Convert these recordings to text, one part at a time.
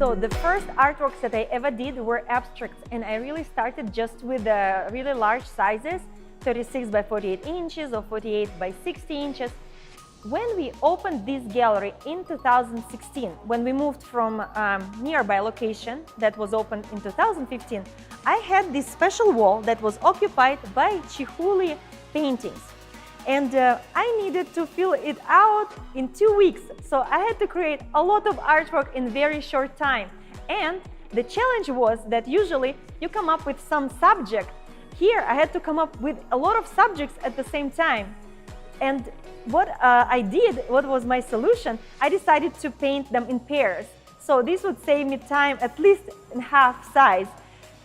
So the first artworks that I ever did were abstracts, and I really started just with really large sizes, 36 by 48 inches or 48 by 60 inches. When we opened this gallery in 2016, when we moved from nearby location that was opened in 2015, I had this special wall that was occupied by Chihuly paintings. And I needed to fill it out in 2 weeks. So I had to create a lot of artwork in very short time. And the challenge was that usually you come up with some subject. Here I had to come up with a lot of subjects at the same time. And what I did, what was my solution, I decided to paint them in pairs. So this would save me time at least in half size.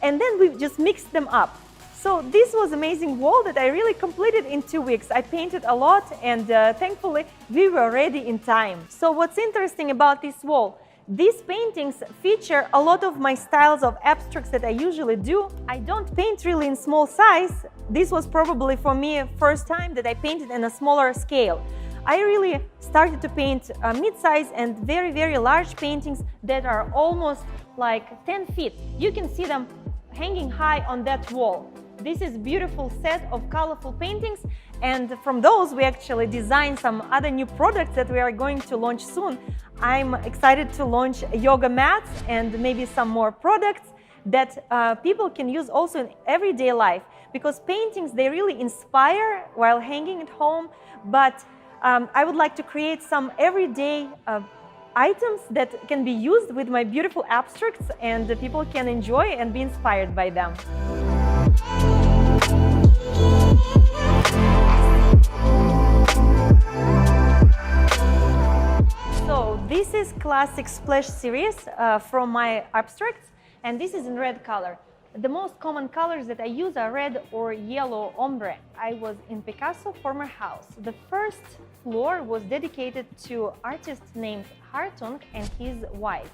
And then we just mixed them up. So this was an amazing wall that I really completed in 2 weeks. I painted a lot and thankfully we were ready in time. So what's interesting about this wall? These paintings feature a lot of my styles of abstracts that I usually do. I don't paint really in small size. This was probably for me first time that I painted in a smaller scale. I really started to paint mid-size and very, very large paintings that are almost like 10 feet. You can see them hanging high on that wall. This is a beautiful set of colorful paintings, and from those we actually designed some other new products that we are going to launch soon. I'm excited to launch yoga mats and maybe some more products that people can use also in everyday life, because paintings, they really inspire while hanging at home, but I would like to create some everyday items that can be used with my beautiful abstracts, and people can enjoy and be inspired by them. So this is classic splash series from my abstracts, and this is in red color. The most common colors that I use are red or yellow ombre. I was in Picasso former house. The first floor was dedicated to artist named Hartung and his wife.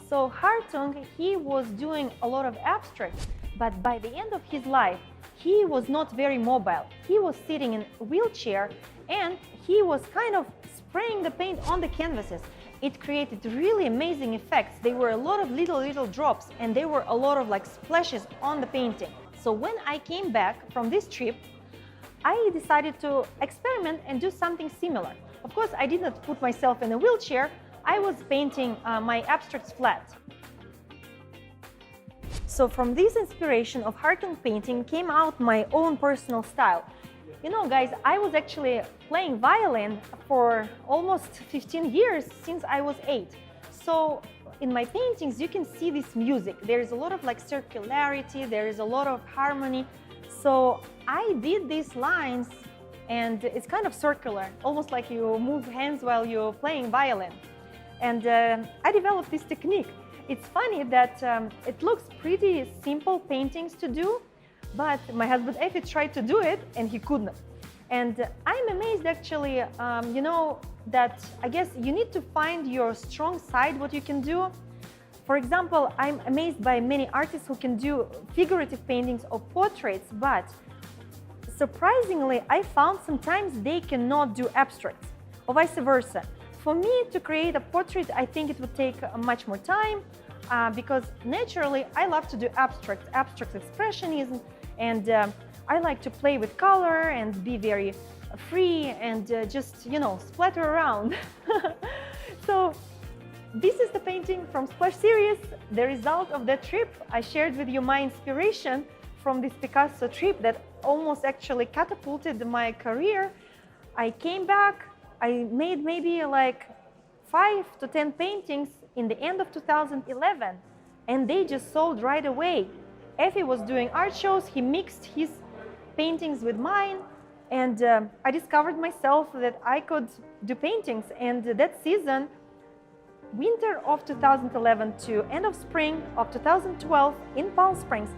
So Hartung, he was doing a lot of abstracts, but by the end of his life, he was not very mobile. He was sitting in a wheelchair and he was kind of spraying the paint on the canvases. It created really amazing effects. There were a lot of little drops and there were a lot of like splashes on the painting. So when I came back from this trip, I decided to experiment and do something similar. Of course, I did not put myself in a wheelchair. I was painting my abstracts flat. So from this inspiration of Hartung painting came out my own personal style. You know, guys, I was actually playing violin for almost 15 years since I was 8. So in my paintings, you can see this music. There is a lot of like circularity, there is a lot of harmony. So I did these lines and it's kind of circular, almost like you move hands while you're playing violin. And I developed this technique. It's funny that it looks pretty simple paintings to do, but my husband Effie tried to do it and he couldn't. And I'm amazed actually, you know, that I guess you need to find your strong side, what you can do. For example, I'm amazed by many artists who can do figurative paintings or portraits, but surprisingly, I found sometimes they cannot do abstracts, or vice versa. For me to create a portrait, I think it would take much more time because naturally I love to do abstract expressionism, and I like to play with color and be very free and just, you know, splatter around. So this is the painting from Splash series, the result of that trip. I shared with you my inspiration from this Picasso trip that almost actually catapulted my career. I came back, I made maybe like 5 to 10 paintings in the end of 2011, and they just sold right away. Effie was doing art shows, he mixed his paintings with mine, and I discovered myself that I could do paintings. And that season, winter of 2011 to end of spring of 2012 in Palm Springs,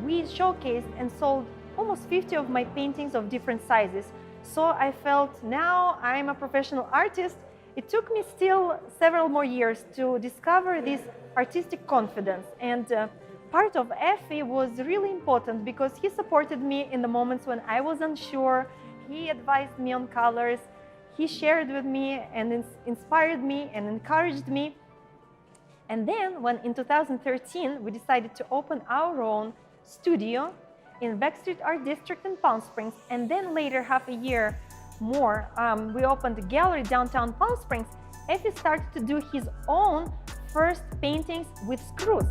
we showcased and sold almost 50 of my paintings of different sizes. So I felt now I'm a professional artist. It took me still several more years to discover this artistic confidence, and part of Effie was really important because he supported me in the moments when I was unsure. He advised me on colors, he shared with me and inspired me and encouraged me. And then when in 2013 we decided to open our own studio in Backstreet Art District in Palm Springs, and then later, half a year more, we opened a gallery downtown Palm Springs, Effie started to do his own first paintings with screws.